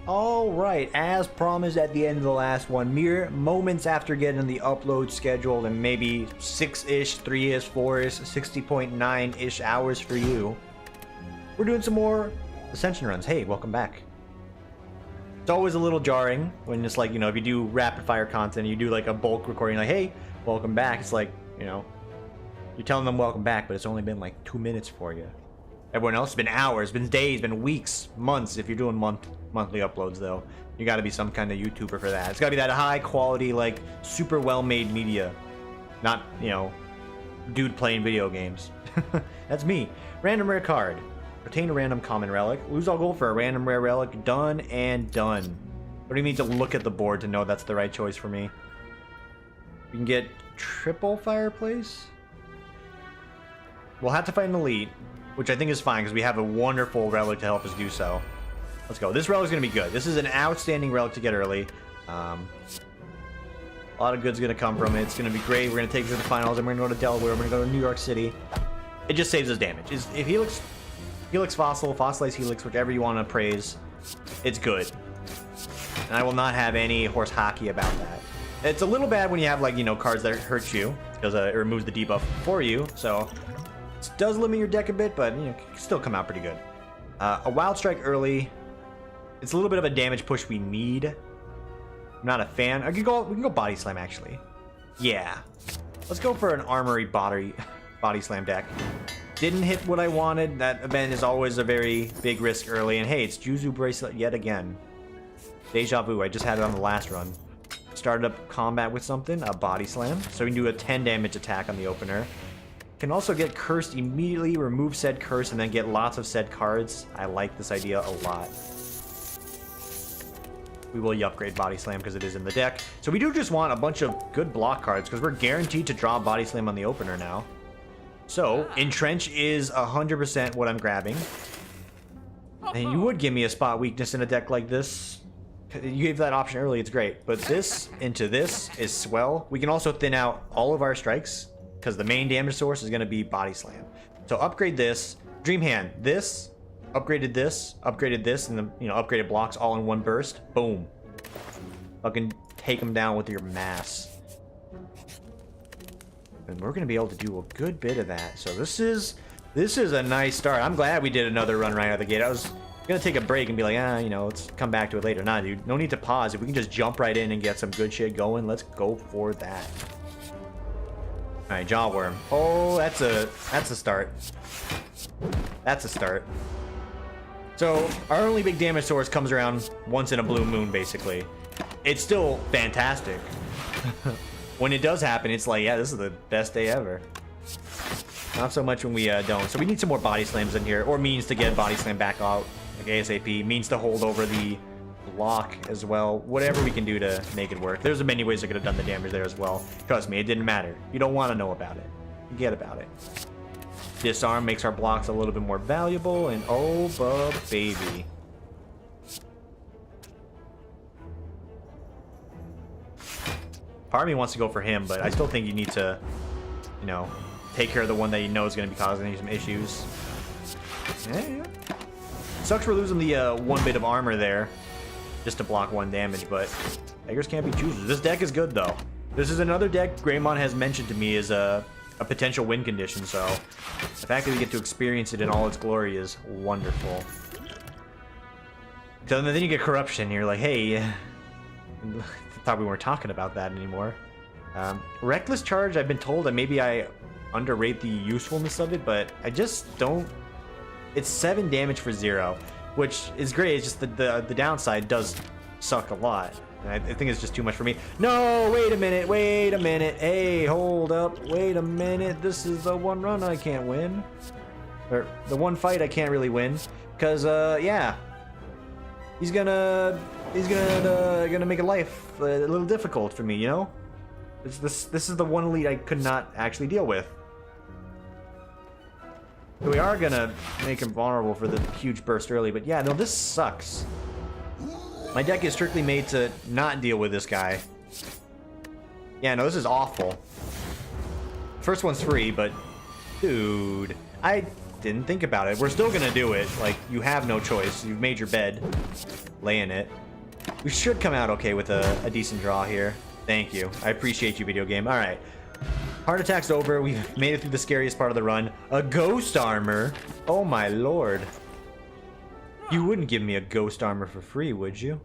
Alright, as promised at the end of the last one, mere moments after getting the upload scheduled and maybe 6-ish, 3-ish, 4-ish, 60.9-ish hours for you, we're doing some more Ascension runs. Hey, welcome back. It's always a little jarring when it's like, you know, if you do rapid fire content, you do like a bulk recording like, hey, welcome back. It's like, you know, you're telling them welcome back, but it's only been like 2 minutes for you. Everyone else, it's been hours, been days, been weeks, months. If you're doing monthly uploads, though, you got to be some kind of YouTuber for that. It's got to be that high quality, like super well-made media, not, you know, dude playing video games. That's me. Random rare card. Retain a random common relic. Lose all gold for a random rare relic. Done and done. What do you mean to look at the board to know that's the right choice for me? We can get triple fireplace. We'll have to fight an elite, which I think is fine because we have a wonderful relic to help us do so. Let's go. This relic's going to be good. This is an outstanding relic to get early. A lot of good's going to come from it. It's going to be great. We're going to take it to the finals, and we're going to go to Delaware. We're going to go to New York City. It just saves us damage. If Helix Fossil, Fossilized Helix, whichever you want to praise, it's good. And I will not have any horse hockey about that. It's a little bad when you have, like, you know, cards that hurt you because it removes the debuff for you. So it does limit your deck a bit, but, you know, it can still come out pretty good. A Wild Strike early. It's a little bit of a damage push we need. I'm not a fan. We can go Body Slam, actually. Yeah. Let's go for an Armory Body Slam deck. Didn't hit what I wanted. That event is always a very big risk early. And hey, it's Juzu Bracelet yet again. Deja Vu. I just had it on the last run. Started up combat with something. A Body Slam. So we can do a 10 damage attack on the opener. Can also get cursed immediately, remove said curse, and then get lots of said cards. I like this idea a lot. We will upgrade Body Slam because it is in the deck. So we do just want a bunch of good block cards because we're guaranteed to draw Body Slam on the opener now. So Entrench is 100% what I'm grabbing. And you would give me a spot weakness in a deck like this. You gave that option early, it's great. But this into this is swell. We can also thin out all of our strikes because the main damage source is going to be Body Slam. So upgrade this. Dream Hand. This. Upgraded this, and the, you know, upgraded blocks all in one burst. Boom. Fucking take them down with your mass. And we're gonna be able to do a good bit of that. So this is a nice start. I'm glad we did another run right out of the gate. I was gonna take a break and be like, you know, let's come back to it later. Nah, dude, no need to pause. If we can just jump right in and get some good shit going, let's go for that. All right, Jawworm. Oh, that's a start. That's a start. So, our only big damage source comes around once in a blue moon, basically. It's still fantastic. When it does happen, it's like, yeah, this is the best day ever. Not so much when we don't. So we need some more Body Slams in here, or means to get Body Slam back out, like ASAP. Means to hold over the block as well. Whatever we can do to make it work. There's many ways I could have done the damage there as well. Trust me, it didn't matter. You don't want to know about it. Forget about it. Disarm makes our blocks a little bit more valuable, and oh, baby. Part of me wants to go for him, but I still think you need to, you know, take care of the one that you know is going to be causing you some issues. Yeah. Sucks for losing the one bit of armor there, just to block one damage, but beggars can't be choosers. This deck is good, though. This is another deck Greymon has mentioned to me as a potential win condition, so the fact that we get to experience it in all its glory is wonderful. So then you get corruption, and you're like, hey, I thought we weren't talking about that anymore. Reckless Charge, I've been told that maybe I underrate the usefulness of it, but I just don't. It's 7 damage for 0, which is great. It's just the downside does suck a lot. I think it's just too much for me. No, wait a minute. Hey, hold up. Wait a minute. This is the one run I can't win. Or the one fight I can't really win. Because, yeah. He's gonna make a life a little difficult for me, you know? This is the one elite I could not actually deal with. So we are gonna make him vulnerable for the huge burst early, but yeah, no, this sucks. My deck is strictly made to not deal with this guy. Yeah, no, this is awful. First one's free, but dude, I didn't think about it. We're still gonna do it. Like, you have no choice. You've made your bed. Lay in it. We should come out okay with a decent draw here. Thank you. I appreciate you, video game. Alright. Heart attack's over. We've made it through the scariest part of the run. A ghost armor? Oh my lord. You wouldn't give me a ghost armor for free, would you?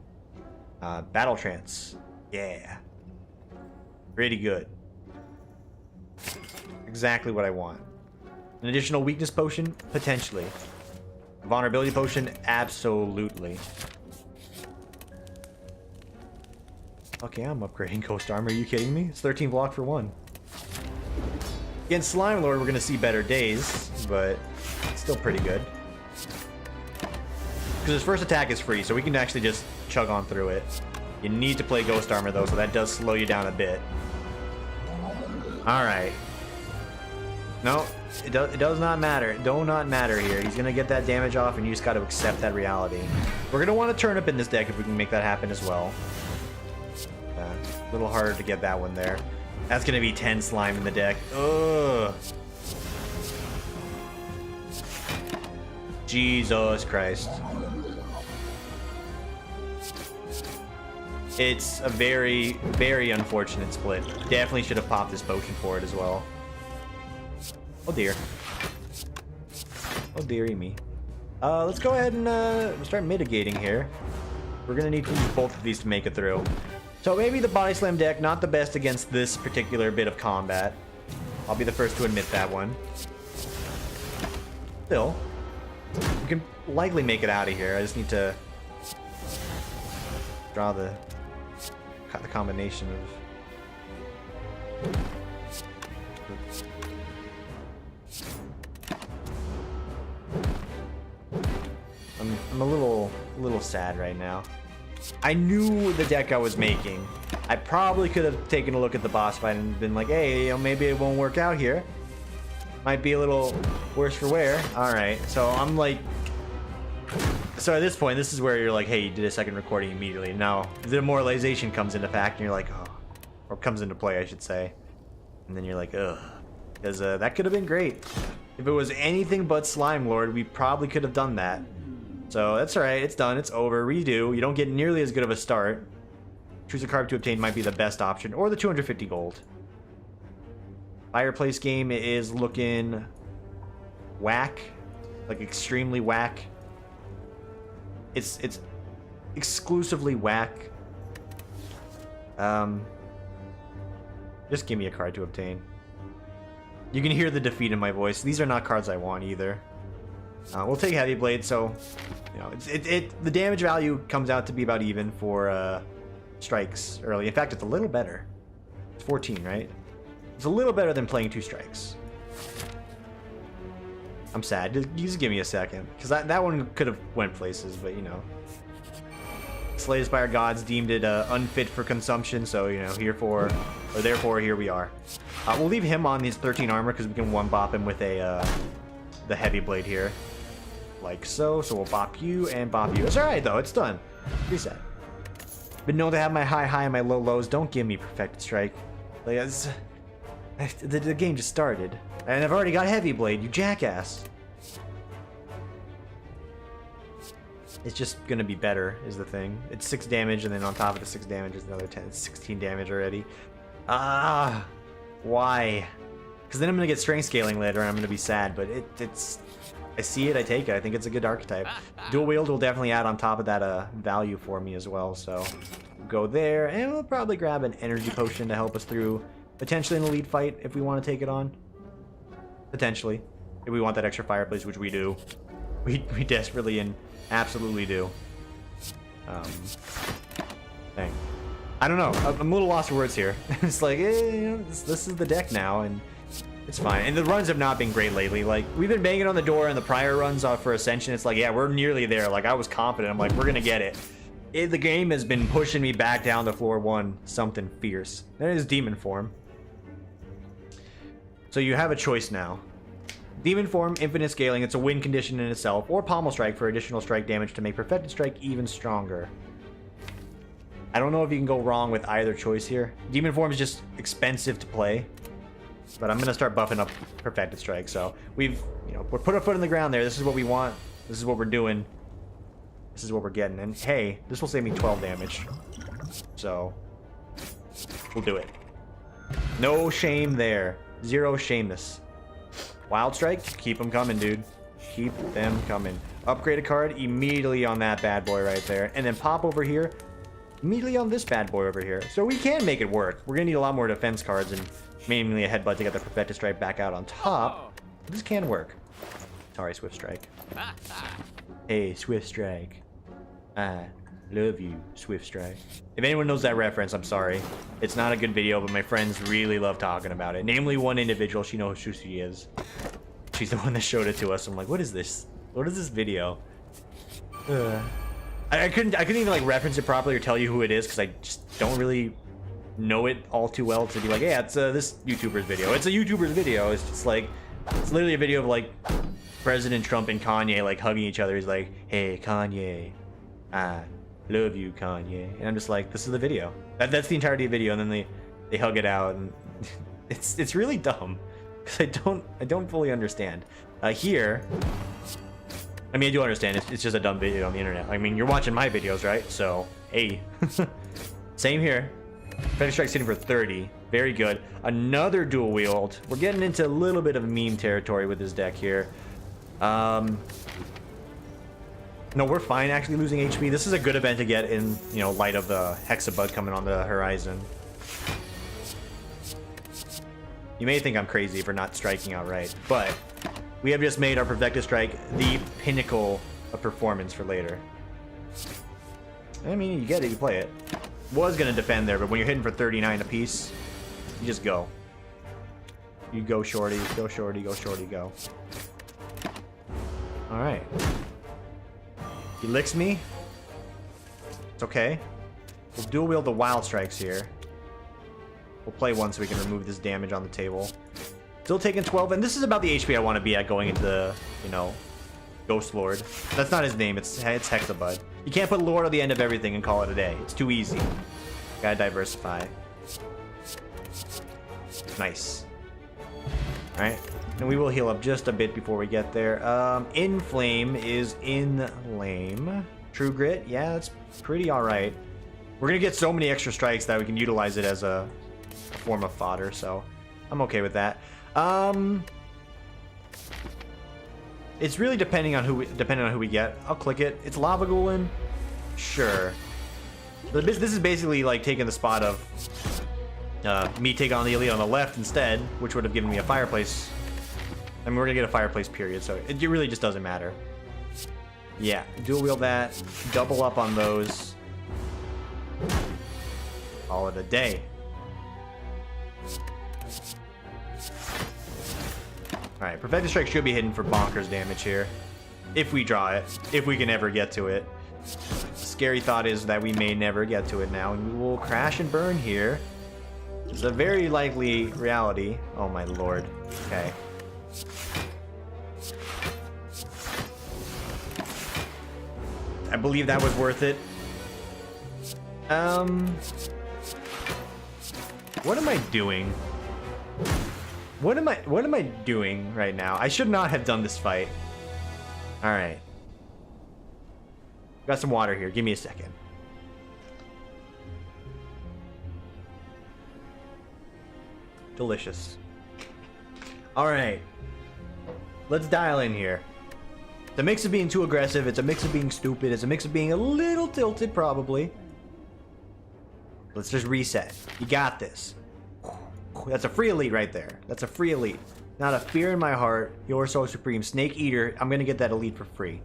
Battle trance. Yeah. Pretty good. Exactly what I want. An additional weakness potion? Potentially. Vulnerability potion? Absolutely. Okay, I'm upgrading Ghost Armor. Are you kidding me? It's 13 block for 1. Against Slime Lord, we're going to see better days, but it's still pretty good. Because his first attack is free, so we can actually just chug on through it. You need to play Ghost Armor, though, so that does slow you down a bit. Alright. No, it does not matter. It do not matter here. He's going to get that damage off, and you just got to accept that reality. We're going to want to Turnip in this deck if we can make that happen as well. A little harder to get that one there. That's going to be 10 slime in the deck. Ugh. Jesus Christ. It's a very, very unfortunate split. Definitely should have popped this potion for it as well. Oh dear. Oh dearie me. Let's go ahead and start mitigating here. We're gonna need to use both of these to make it through. So maybe the Body Slam deck, not the best against this particular bit of combat. I'll be the first to admit that one. Still, we can likely make it out of here. I just need to draw the combination of... I'm a little sad right now. I knew the deck I was making. I probably could have taken a look at the boss fight and been like, hey, you know, maybe it won't work out here. Might be a little worse for wear. Alright, so I'm like... So at this point, this is where you're like, hey, you did a second recording immediately. Now, the demoralization comes into fact, and you're like, oh... Or comes into play, I should say. And then you're like, ugh. Because that could have been great. If it was anything but Slime Lord, we probably could have done that. So that's alright, it's done, it's over, redo. You don't get nearly as good of a start. Choose a card to obtain might be the best option, or the 250 gold. Fireplace game is looking whack, like extremely whack. It's exclusively whack. Just give me a card to obtain. You can hear the defeat in my voice. These are not cards I want either. We'll take Heavy Blade, so you know the damage value comes out to be about even for strikes early. In fact, it's a little better. It's 14, right? It's a little better than playing 2 strikes. I'm sad. Just give me a second, because that one could have went places, but you know, Slay the Spire Gods deemed it unfit for consumption, so you know, therefore here we are. We'll leave him on his 13 armor because we can one bop him with a the Heavy Blade here. Like so. So we'll bop you and bop you. It's alright though, it's done. Reset. But know to have my high and my lows. Don't give me Perfected Strike. Like, the game just started. And I've already got Heavy Blade, you jackass. It's just gonna be better, is the thing. It's 6 damage, and then on top of the 6 damage is another 10. It's 16 damage already. Ah, why? Because then I'm gonna get strength scaling later, and I'm gonna be sad. But it's, I see it, I take it. I think it's a good archetype. Dual wield will definitely add on top of that value for me as well. So we'll go there, and we'll probably grab an energy potion to help us through potentially an elite fight if we want to take it on. Potentially, if we want that extra fireplace, which we do. We desperately and absolutely do. Dang. I don't know. I'm a little lost for words here. It's like, you know, this is the deck now, and it's fine. And the runs have not been great lately. Like, we've been banging on the door in the prior runs for Ascension. It's like, yeah, we're nearly there. Like, I was confident. I'm like, we're gonna get it. The game has been pushing me back down to floor 1. Something fierce. That is Demon Form. So you have a choice now. Demon Form, infinite scaling. It's a win condition in itself. Or Pommel Strike for additional strike damage to make Perfected Strike even stronger. I don't know if you can go wrong with either choice here. Demon Form is just expensive to play. But I'm going to start buffing up Perfected Strike. So we've know, put our foot in the ground there. This is what we want. This is what we're doing. This is what we're getting. And hey, this will save me 12 damage. So, we'll do it. No shame there. Zero shameness. Wild Strike, keep them coming, dude. Keep them coming. Upgrade a card immediately on that bad boy right there. And then pop over here immediately on this bad boy over here. So we can make it work. We're going to need a lot more defense cards and mainly a headbutt to get the Perfected Strike back out on top. This can work. Sorry, Swift Strike. Hey, Swift Strike. I love you, Swift Strike. If anyone knows that reference, I'm sorry. It's not a good video, but my friends really love talking about it. Namely, one individual. She knows who she is. She's the one that showed it to us. I'm like, what is this? What is this video? I couldn't even like reference it properly or tell you who it is because I just don't really know it all too well to be like, yeah, it's this YouTuber's video. It's a YouTuber's video. It's just like, it's literally a video of like President Trump and Kanye like hugging each other. He's like, hey, Kanye, I love you, Kanye. And I'm just like, this is the video. That's the entirety of the video. And then they hug it out, and it's really dumb because I don't fully understand. Here, I mean, I do understand. It's just a dumb video on the internet. I mean, you're watching my videos, right? So, hey. Same here. Perfect Strike sitting for 30. Very good. Another dual wield. We're getting into a little bit of meme territory with this deck here. No, we're fine actually losing HP. This is a good event to get in, you know, light of the Hexabug coming on the horizon. You may think I'm crazy for not striking outright, but we have just made our Perfected Strike the pinnacle of performance for later. I mean, you get it, you play it. Was gonna defend there, but when you're hitting for 39 apiece, you just go. You go shorty, go shorty, go shorty, go. Alright. He licks me. It's okay. We'll dual wield the Wild Strikes here. We'll play one so we can remove this damage on the table. Still taking 12, and this is about the HP I want to be at going into the, you know, Ghost Lord. That's not his name, it's Hexabud. You can't put Lord at the end of everything and call it a day. It's too easy. Gotta diversify. Nice. Alright, and we will heal up just a bit before we get there. Inflame is in lame. True Grit, yeah, that's pretty alright. We're gonna get so many extra strikes that we can utilize it as a form of fodder, so I'm okay with that. It's really depending on who we get. I'll click it. It's Lava Golem, sure. But this is basically like taking the spot of me taking on the elite on the left instead, which would have given me a fireplace. I mean, we're gonna get a fireplace period, so it really just doesn't matter. Yeah, dual wield that, double up on those. Call it a day. Alright, Perfected Strike should be hidden for bonkers damage here. If we draw it. If we can ever get to it. Scary thought is that we may never get to it now, and we will crash and burn here. It's a very likely reality. Oh my lord. Okay. I believe that was worth it. What am I doing? What am I doing right now? I should not have done this fight. All right. Got some water here. Give me a second. Delicious. All right. Let's dial in here. It's a mix of being too aggressive. It's a mix of being stupid. It's a mix of being a little tilted, probably. Let's just reset. You got this. That's a free elite right there. That's a free elite. Not a fear in my heart. You're so supreme. Snake Eater. I'm going to get that elite for free.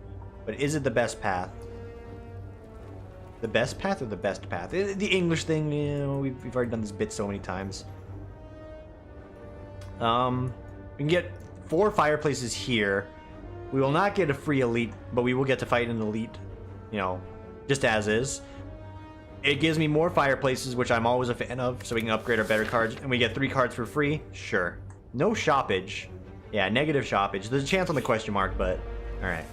But is it the best path? The best path or the best path? The English thing, you know, we've already done this bit so many times. We can get 4 fireplaces here. We will not get a free elite, but we will get to fight an elite, you know, just as is. It gives me more fireplaces, which I'm always a fan of, so we can upgrade our better cards. And we get 3 cards for free? Sure. No shoppage. Yeah, negative shoppage. There's a chance on the question mark, but alright.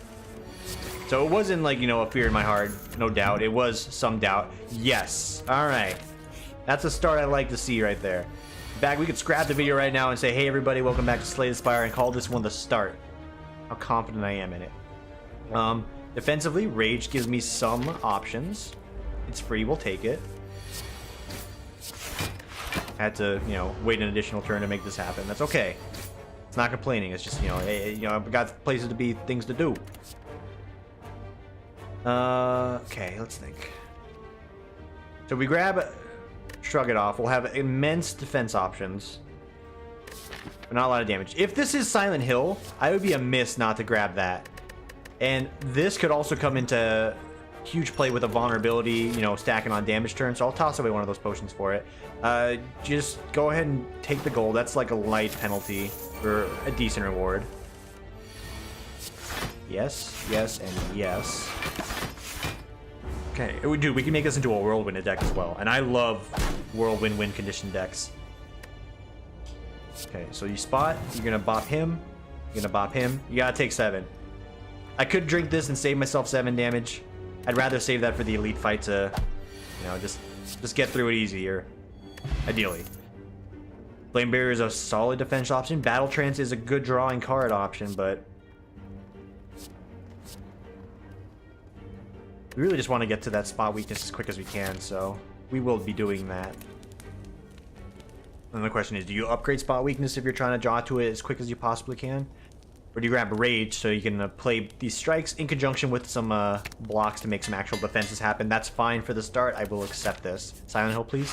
So it wasn't like, you know, a fear in my heart. No doubt. It was some doubt. Yes. Alright. That's a start I like to see right there. In fact, we could scrap the video right now and say, hey everybody, welcome back to Slay the Spire, and call this one the start. how confident I am in it. Defensively, Rage gives me some options. It's free, we'll take it. Had to, you know, wait an additional turn to make this happen. That's okay. It's not complaining. It's just, I've got places to be, things to do. Okay, let's think. So we grab, Shrug It Off. We'll have immense defense options, but not a lot of damage. If this is Silent Hill, I would be amiss not to grab that. And this could also come into huge play with a vulnerability, you know, stacking on damage turn. So I'll toss away one of those potions for it. Just go ahead and take the gold. That's like a light penalty for a decent reward. Yes, yes, and yes. Okay, dude, we can make this into a Whirlwind deck as well. And I love Whirlwind win condition decks. Okay, so you spot. You're going to bop him. You're going to bop him. You got to take 7. I could drink this and save myself 7 damage. I'd rather save that for the elite fight to, you know, just get through it easier. Ideally. Flame Barrier is a solid defense option. Battle Trance is a good drawing card option, but we really just want to get to that spot weakness as quick as we can, so we will be doing that. And the question is, do you upgrade spot weakness if you're trying to draw to it as quick as you possibly can? Or do you grab Rage so you can play these strikes in conjunction with some blocks to make some actual defenses happen? That's fine for the start. I will accept this. Silent Hill, please.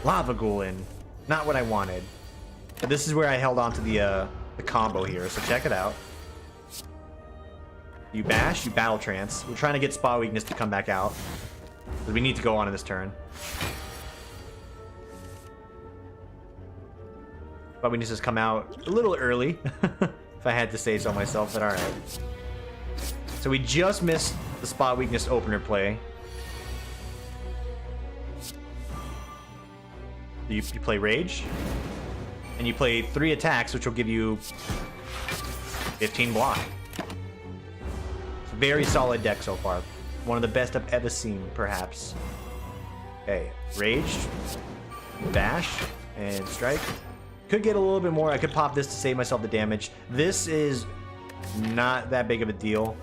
Lava Ghoul in. Not what I wanted. But this is where I held on to the combo here, so check it out. You bash, you battle trance. We're trying to get spot weakness to come back out, because we need to go on in this turn. Spot weakness has come out a little early, if I had to say so myself, but alright. So we just missed the spot weakness opener play. You play Rage, and you play 3 attacks, which will give you 15 block. Very solid deck so far. One of the best I've ever seen, perhaps. Okay, Rage, Bash, and Strike. Could get a little bit more. I could pop this to save myself the damage. This is not that big of a deal.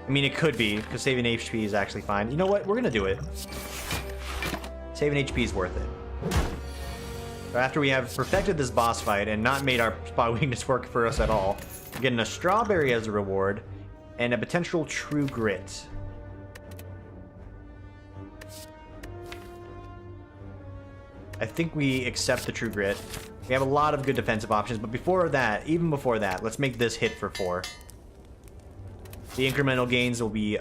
I mean, it could be, because saving HP is actually fine. You know what? We're going to do it. Saving HP is worth it. After we have perfected this boss fight and not made our spot weakness work for us at all, we're getting a Strawberry as a reward and a potential True Grit. I think we accept the True Grit. We have a lot of good defensive options, but before that, even before that, let's make this hit for 4. The incremental gains will be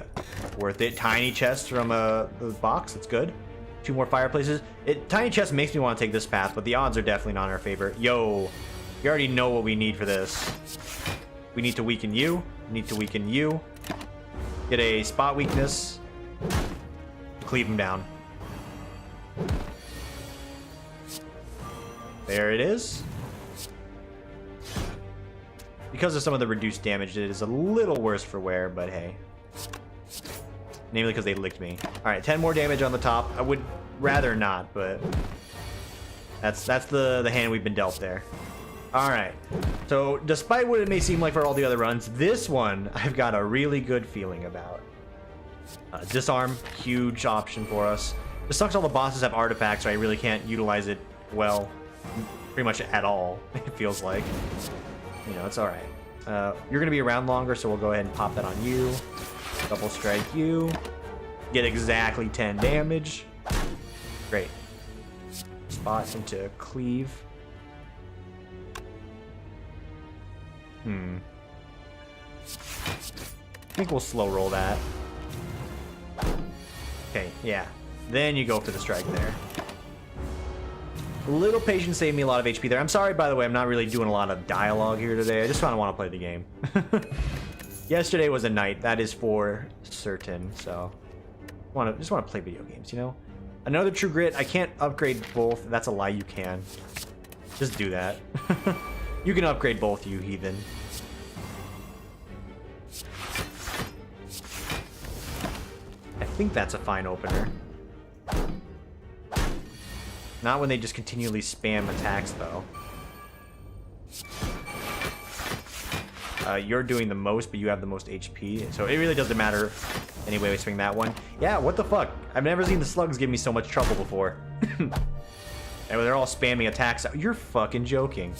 worth it. Tiny chest from a box, that's good. 2 more fireplaces. Tiny chest makes me want to take this path, but the odds are definitely not in our favor. Yo, you already know what we need for this. We need to weaken you. We need to weaken you. Get a spot weakness. Cleave him down. There it is. Because of some of the reduced damage, it is a little worse for wear, but hey. Namely because they licked me. Alright, 10 more damage on the top. I would rather not, but that's the hand we've been dealt there. Alright. So, despite what it may seem like for all the other runs, this one I've got a really good feeling about. Disarm, huge option for us. It sucks all the bosses have artifacts, so I really can't utilize it well. Pretty much at all, it feels like. You know, it's alright. You're going to be around longer, so we'll go ahead and pop that on you. Double strike you. Get exactly 10 damage. Great. Spot into cleave. I think we'll slow roll that. Okay, yeah. Then you go for the strike there. A little patience saved me a lot of HP there. I'm sorry, by the way, I'm not really doing a lot of dialogue here today. I just kind of want to play the game. Yesterday was a night, that is for certain, so just want to play video games, you know? Another True Grit, I can't upgrade both. That's a lie, you can. Just do that. You can upgrade both, you heathen. I think that's a fine opener. Not when they just continually spam attacks, though. You're doing the most, but you have the most HP. So it really doesn't matter any way we swing that one. Yeah, what the fuck? I've never seen the slugs give me so much trouble before. And they're all spamming attacks out. You're fucking joking.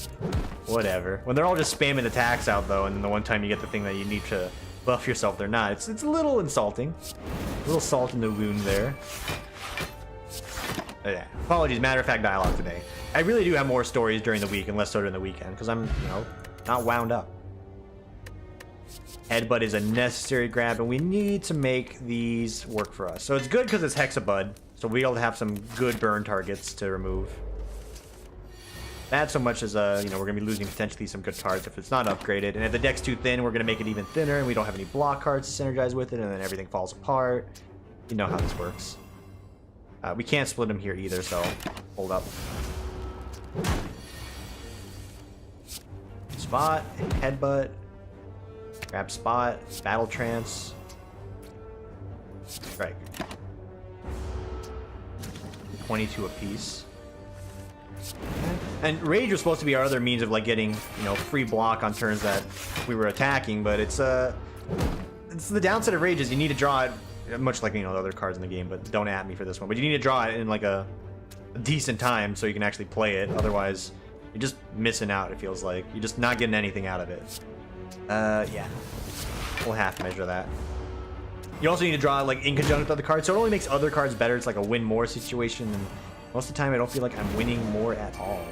Whatever. When they're all just spamming attacks out, though, and then the one time you get the thing that you need to buff yourself, they're not. It's a little insulting. A little salt in the wound there. Yeah. Apologies, matter of fact dialogue today. I really do have more stories during the week and less so during the weekend, because I'm, you know, not wound up. Headbutt is a necessary grab, and we need to make these work for us. So it's good because it's Hexabud, so we'll be able to have some good burn targets to remove. Not so much as, you know, we're going to be losing potentially some good cards if it's not upgraded. And if the deck's too thin, we're going to make it even thinner, and we don't have any block cards to synergize with it, and then everything falls apart. You know how this works. We can't split them here either, so hold up. Spot, headbutt, grab spot, battle trance, strike. 22 apiece. And rage was supposed to be our other means of like getting, you know, free block on turns that we were attacking, but it's the downside of rage is you need to draw it, much like, you know, the other cards in the game, but don't at me for this one. But you need to draw it in like a decent time so you can actually play it. Otherwise, you're just missing out, it feels like. You're just not getting anything out of it. Yeah. We'll half measure that. You also need to draw like in conjunction with other cards, so it only makes other cards better. It's like a win more situation, and most of the time I don't feel like I'm winning more at all.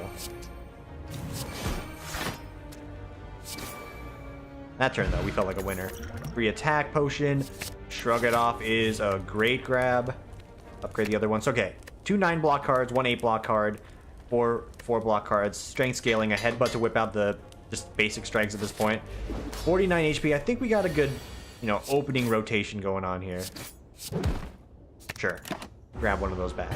That turn though, we felt like a winner. Free attack potion. Shrug it off is a great grab. Upgrade the other ones. Okay. 2 9 block cards, 1 8 block card, 4 block cards. Strength scaling, a headbutt to whip out the just basic strikes at this point. 49 HP. I think we got a good, you know, opening rotation going on here. Sure. Grab one of those back.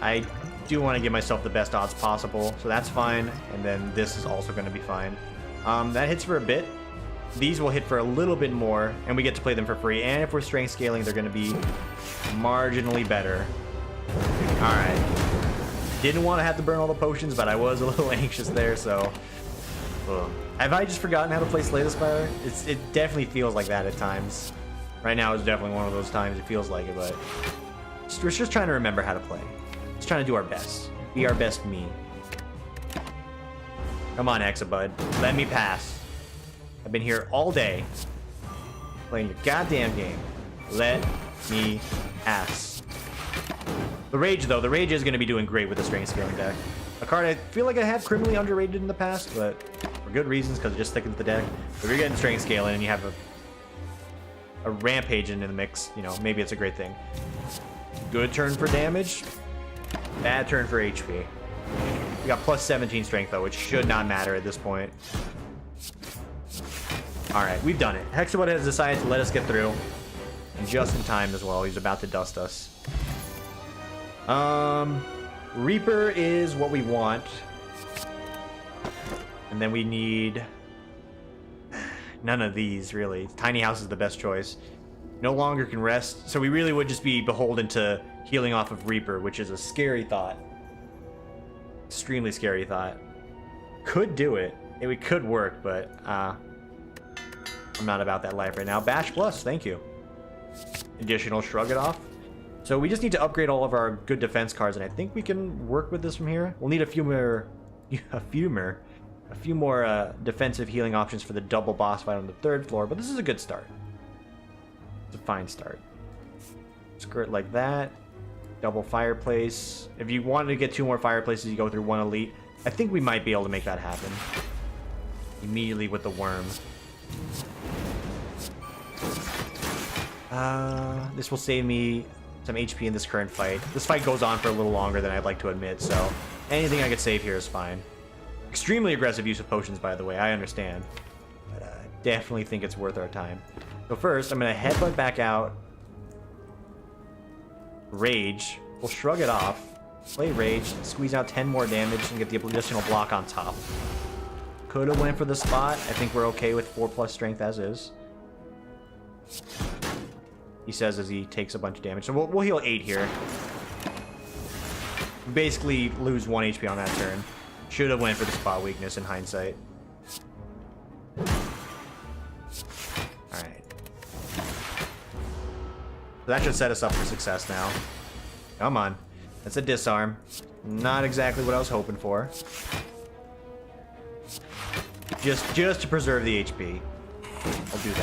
I do want to give myself the best odds possible, so that's fine. And then this is also going to be fine. That hits for a bit. These will hit for a little bit more, and we get to play them for free. And if we're strength scaling, they're going to be marginally better. Alright. Didn't want to have to burn all the potions, but I was a little anxious there, so... Have I just forgotten how to play Slay the Spire? It definitely feels like that at times. Right now is definitely one of those times it feels like it, but... We're just trying to remember how to play. Just trying to do our best. Be our best me. Come on, Hexabud. Let me pass. I've been here all day playing your goddamn game. Let me pass. The Rage, though. The Rage is going to be doing great with the strength scaling deck. A card I feel like I have criminally underrated in the past, but for good reasons, because it just sticking to the deck. If you're getting strength scaling and you have a Rampage in the mix, you know, maybe it's a great thing. Good turn for damage. Bad turn for HP. We got plus 17 strength, though, which should not matter at this point. Alright, we've done it. Hexabud has decided to let us get through. And just in time as well. He's about to dust us. Reaper is what we want. And then we need... none of these, really. Tiny House is the best choice. No longer can rest. So we really would just be beholden to healing off of Reaper, which is a scary thought. Extremely scary thought. Could do it. It could work, but I'm not about that life right now. Bash Plus, thank you. Additional Shrug It Off. So we just need to upgrade all of our good defense cards, and I think we can work with this from here. We'll need a few more defensive healing options for the double boss fight on the 3rd floor, but this is a good start. It's a fine start. Skirt like that. Double fireplace. If you wanted to get 2 more fireplaces, you go through 1 elite. I think we might be able to make that happen. Immediately with the worm. This will save me some HP in this current fight. This fight goes on for a little longer than I'd like to admit, so anything I could save here is fine. Extremely aggressive use of potions, by the way, I understand. But I definitely think it's worth our time. So first, I'm going to headbutt back out. Rage. We'll shrug it off. Play Rage. Squeeze out 10 more damage and get the additional block on top. Could have went for the spot. I think we're okay with 4+ strength as is. He says as he takes a bunch of damage. So we'll heal 8 here. Basically lose 1 HP on that turn. Should have went for the spot weakness in hindsight. Alright. So that should set us up for success now. Come on. That's a disarm. Not exactly what I was hoping for. Just to preserve the HP. I'll do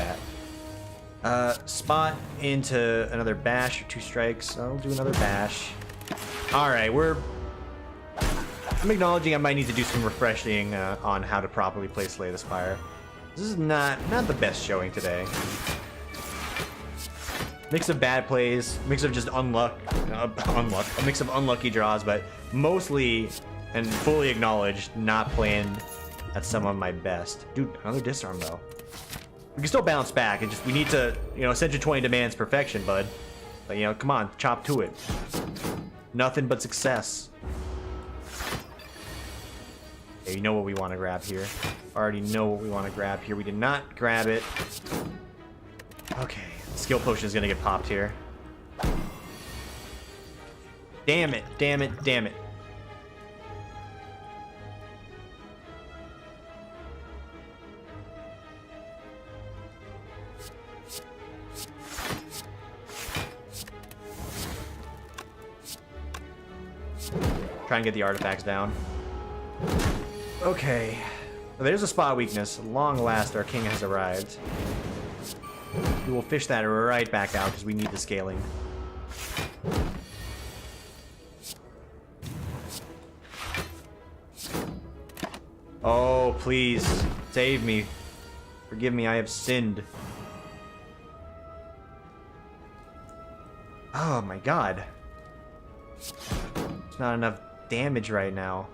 that. Spot into another bash or 2 strikes. I'll do another bash. Alright, I'm acknowledging I might need to do some refreshing on how to properly play Slay the Spire. This is not the best showing today. Mix of bad plays, mix of just a mix of unlucky draws, but mostly and fully acknowledged not playing at some of my best. Dude, another disarm though. We can still bounce back. We need to, Ascension 20 demands perfection, bud. But come on, chop to it. Nothing but success. Okay, you know what we want to grab here. Already know what we want to grab here. We did not grab it. Okay, skill potion is gonna get popped here. Damn it! Damn it! Damn it! Try and get the artifacts down. Okay. There's a spot weakness. Long last, our king has arrived. We will fish that right back out because we need the scaling. Oh, please. Save me. Forgive me, I have sinned. Oh my god. There's not enough damage right now.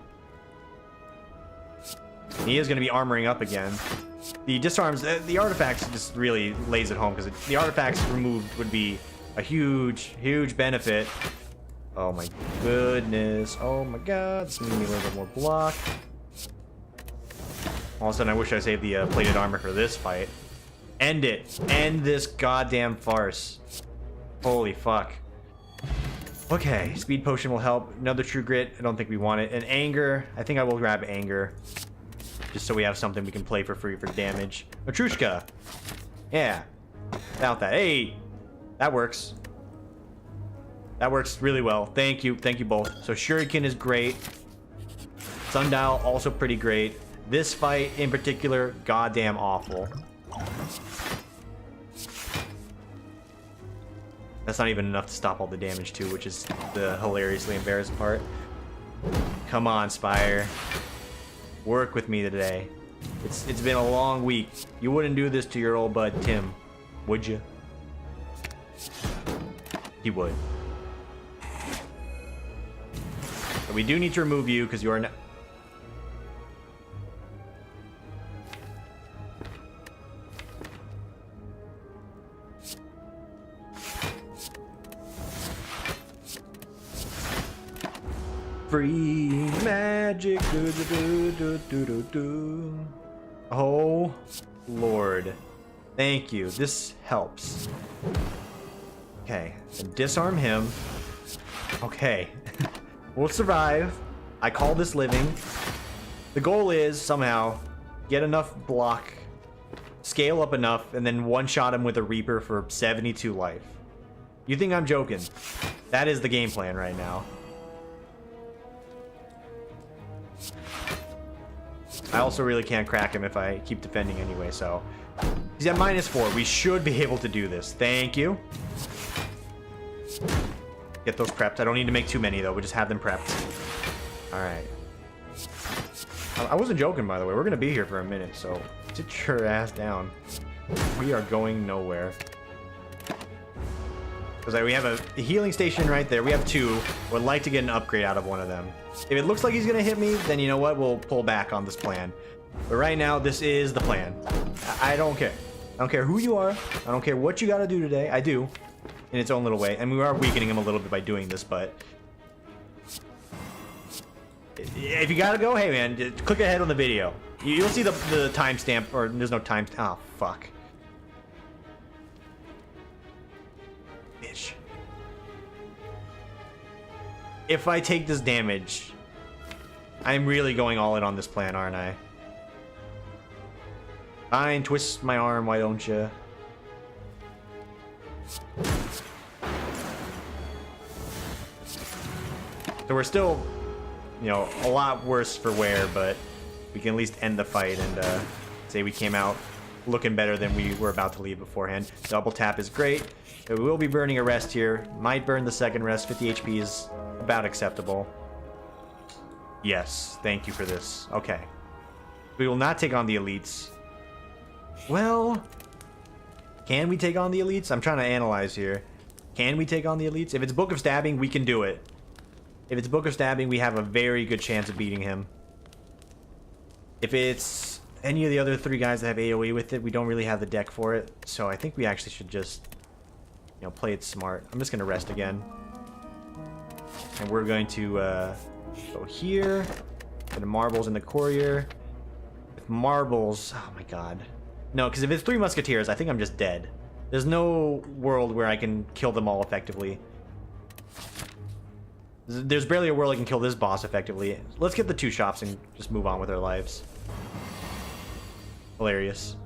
He is going to be armoring up again. The disarms, the artifacts just really lays it home because the artifacts removed would be a huge, huge benefit. Oh my goodness. Oh my god. This is going to be a little bit more block. All of a sudden, I wish I saved the plated armor for this fight. End it. End this goddamn farce. Holy fuck. Okay, speed potion will help. Another true grit. I don't think we want it. And anger. I think I will grab anger. Just so we have something we can play for free for damage. Matrushka. Yeah. Doubt that. Hey! That works. That works really well. Thank you. Thank you both. So Shuriken is great. Sundial also pretty great. This fight in particular, goddamn awful. That's not even enough to stop all the damage too, which is the hilariously embarrassing part. Come on, Spire. Work with me today. It's been a long week. You wouldn't do this to your old bud Tim, would you? He would. But we do need to remove you because you are now. Free magic. Do, do, do, do, do, do. Oh, Lord. Thank you. This helps. Okay. And disarm him. Okay. We'll survive. I call this living. The goal is somehow get enough block, scale up enough, and then one-shot him with a Reaper for 72 life. You think I'm joking? That is the game plan right now. I also really can't crack him if I keep defending anyway, so... He's at -4. We should be able to do this. Thank you. Get those prepped. I don't need to make too many, though. We'll just have them prepped. Alright. I wasn't joking, by the way. We're going to be here for a minute, so sit your ass down. We are going nowhere. Because we have a healing station right there. We have 2. Would like to get an upgrade out of one of them. If it looks like he's going to hit me, then you know what? We'll pull back on this plan. But right now, this is the plan. I don't care. I don't care who you are. I don't care what you got to do today. I do. In its own little way. And we are weakening him a little bit by doing this, but... If you got to go, hey man, just click ahead on the video. You'll see the timestamp, or there's no timestamp. Oh, fuck. If I take this damage, I'm really going all in on this plan, aren't I? Fine, twist my arm, why don't you? So we're still, you know, a lot worse for wear, but we can at least end the fight and say we came out looking better than we were about to leave beforehand. Double tap is great. We will be burning a rest here. Might burn the second rest. 50 HP is about acceptable. Yes, thank you for this. Okay. We will not take on the elites. Well, can we take on the elites? I'm trying to analyze here. Can we take on the elites? If it's Book of Stabbing, we can do it. If it's Book of Stabbing, we have a very good chance of beating him. If it's any of the other three guys that have AoE with it, we don't really have the deck for it. So I think we actually should just, you know, play it smart. I'm just going to rest again. And we're going to go here. Get the marbles in the courier. With marbles, oh my god. No, because if it's 3 musketeers, I think I'm just dead. There's no world where I can kill them all effectively. There's barely a world I can kill this boss effectively. Let's get the 2 shops and just move on with our lives. Hilarious.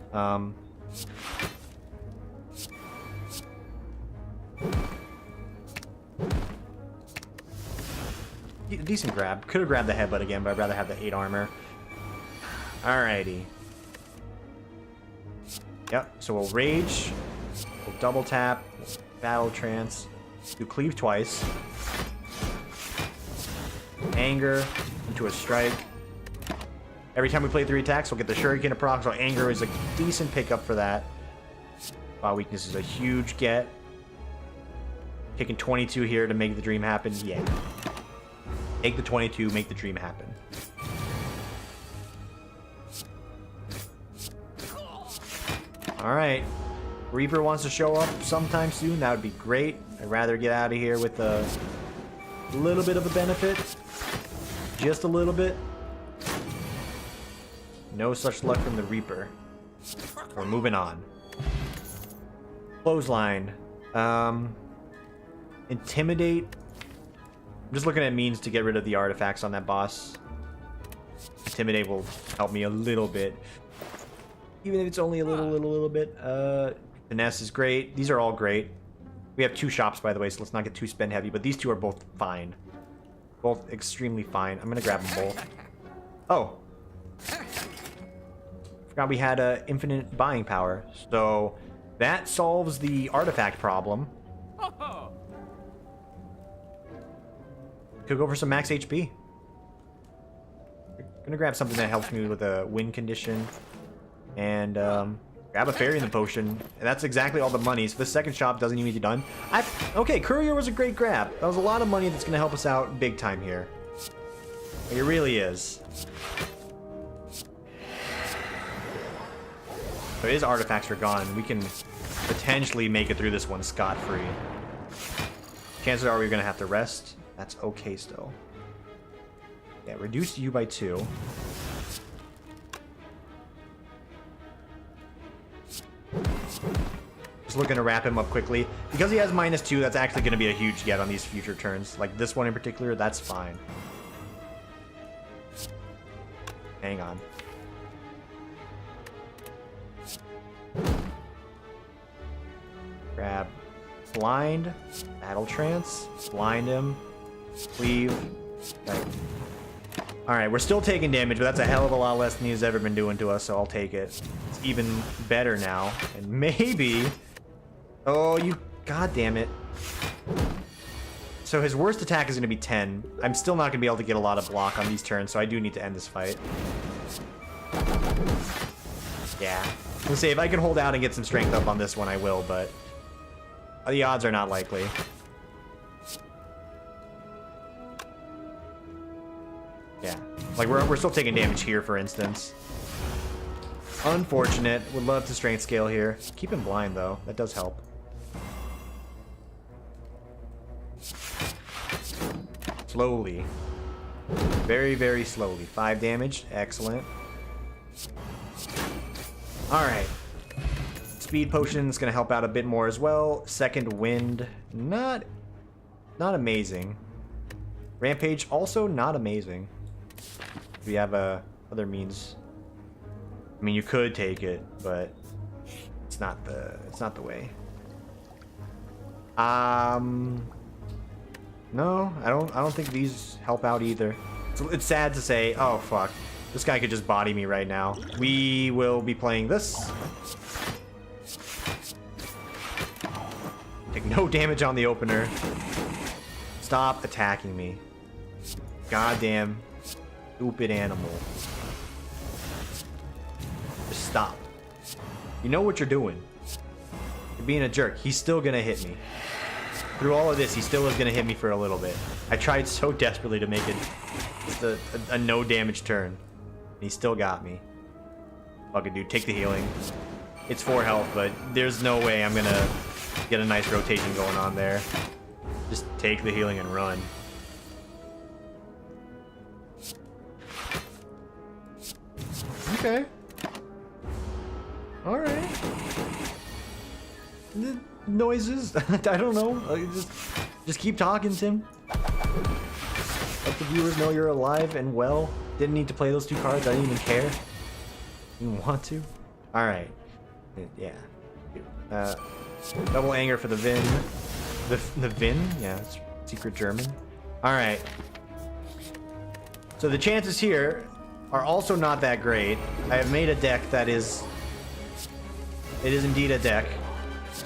Decent grab. Could have grabbed the headbutt again, but I'd rather have the 8 armor. Alrighty. Yep, so we'll rage. We'll double tap. Battle trance. Do cleave twice. Anger into a strike. Every time we play 3 attacks, we'll get the shuriken proc, so anger is a decent pickup for that. Wow, weakness is a huge get. Taking 22 here to make the dream happen. Yeah. Take the 22, make the dream happen. Alright. Reaper wants to show up sometime soon. That would be great. I'd rather get out of here with a little bit of a benefit. Just a little bit. No such luck from the Reaper. We're moving on. Clothesline. Intimidate. I'm just looking at means to get rid of the artifacts on that boss. Intimidate will help me a little bit. Even if it's only a little bit. Finesse is great. These are all great. We have 2 shops, by the way, so let's not get too spend heavy, but these 2 are both fine. Both extremely fine. I'm gonna grab them both. Oh. Forgot we had infinite buying power. So that solves the artifact problem. Could go for some max HP. Gonna grab something that helps me with a win condition. And grab a fairy in the potion. And that's exactly all the money. So the second shop doesn't even need to be done. Okay, courier was a great grab. That was a lot of money that's gonna help us out big time here. It really is. So his artifacts are gone. We can potentially make it through this one scot-free. Chances are we're gonna have to rest. That's okay still. Yeah, reduce you by 2. Just looking to wrap him up quickly. Because he has -2, that's actually going to be a huge get on these future turns. Like this one in particular, that's fine. Hang on. Grab blind, battle trance, blind him, cleave. Okay. Alright, we're still taking damage, but that's a hell of a lot less than he's ever been doing to us, so I'll take it. It's even better now. And maybe... Oh, you... God damn it. So his worst attack is going to be 10. I'm still not going to be able to get a lot of block on these turns, so I do need to end this fight. Yeah. Let's say if I can hold out and get some strength up on this one, I will, but... The odds are not likely. Yeah. Like, we're still taking damage here, for instance. Unfortunate. Would love to strength scale here. Keep him blind, though. That does help. Slowly. Very, very slowly. 5 damage. Excellent. Alright. Speed potion's gonna help out a bit more as well. Second wind. Not amazing. Rampage, also not amazing. We have other means. I mean, you could take it, but it's not the way. No, I don't think these help out either. It's sad to say. Oh fuck, this guy could just body me right now. We will be playing this. Take no damage on the opener. Stop attacking me. Goddamn stupid animal. Just stop. You know what you're doing. You're being a jerk. He's still gonna hit me. Through all of this, he still is gonna hit me for a little bit. I tried so desperately to make it just a no damage turn. He still got me. Fuck it, dude. Take the healing. It's 4 health, but there's no way I'm gonna get a nice rotation going on there. Just take the healing and run. Okay. Alright. The noises. I don't know. Just keep talking, Tim. Let the viewers know you're alive and well. Didn't need to play those 2 cards. I didn't even care. Didn't want to. Alright. Yeah. Double anger for the Vin. The Vin? Yeah, it's secret German. Alright. So the chances here are also not that great. I have made a deck that is... It is indeed a deck.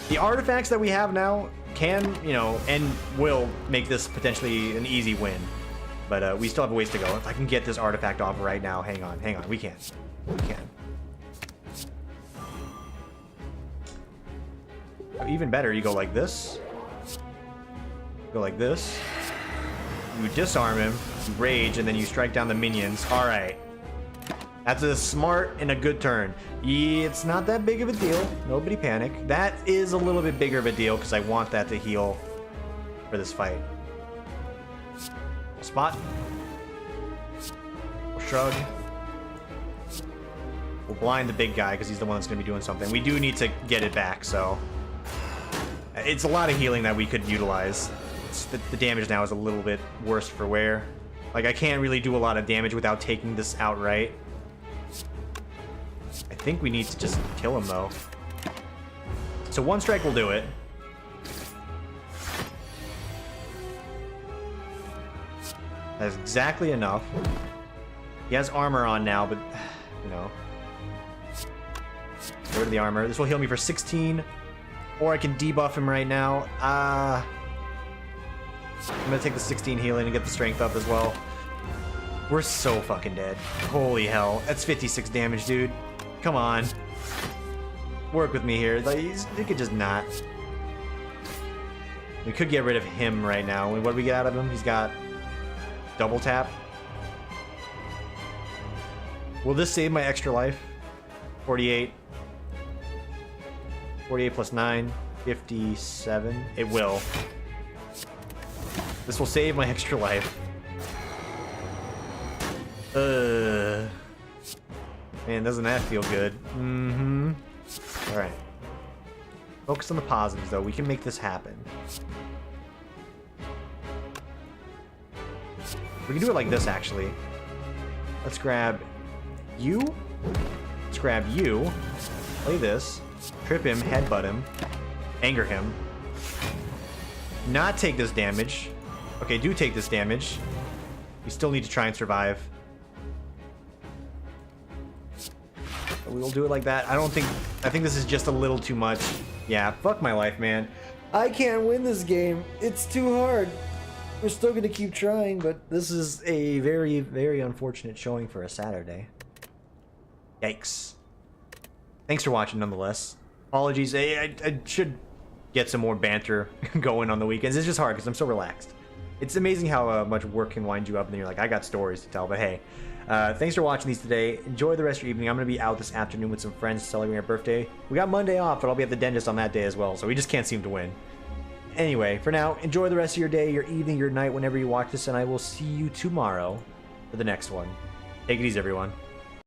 The artifacts that we have now can, you know, and will make this potentially an easy win. But we still have a ways to go. If I can get this artifact off right now, hang on. We can. We can. Even better, you go like this. Go like this. You disarm him, you rage, and then you strike down the minions. Alright. That's a smart and a good turn. It's not that big of a deal. Nobody panic. That is a little bit bigger of a deal because I want that to heal for this fight. Spot. We'll shrug. We'll blind the big guy because he's the one that's going to be doing something. We do need to get it back, so... It's a lot of healing that we could utilize. The damage now is a little bit worse for wear. Like, I can't really do a lot of damage without taking this outright. I think we need to just kill him, though. So 1 strike will do it. That's exactly enough. He has armor on now, but, you know. Get rid of the armor. This will heal me for 16. Or I can debuff him right now. I'm gonna take the 16 healing and get the strength up as well. We're so fucking dead. Holy hell. That's 56 damage, dude. Come on. Work with me here. Like, he could just not. We could get rid of him right now. What do we get out of him? He's got double tap. Will this save my extra life? 48. 48 plus 9. 57. It will. This will save my extra life. Man, doesn't that feel good? Mm-hmm. Alright. Focus on the positives, though. We can make this happen. We can do it like this, actually. Let's grab you. Let's grab you. Play this. Trip him, headbutt him. Anger him. Not take this damage. Okay, do take this damage. We still need to try and survive. We will do it like that. I think this is just a little too much. Yeah, fuck my life, man. I can't win this game. It's too hard. We're still gonna keep trying, but this is a very, very unfortunate showing for a Saturday. Yikes. Thanks for watching, nonetheless. Apologies. I should get some more banter going on the weekends. It's just hard because I'm so relaxed. It's amazing how much work can wind you up, and then you're like, I got stories to tell. But hey, thanks for watching these today. Enjoy the rest of your evening. I'm going to be out this afternoon with some friends celebrating our birthday. We got Monday off, but I'll be at the dentist on that day as well, so we just can't seem to win. Anyway, for now, enjoy the rest of your day, your evening, your night, whenever you watch this, and I will see you tomorrow for the next one. Take it easy, everyone.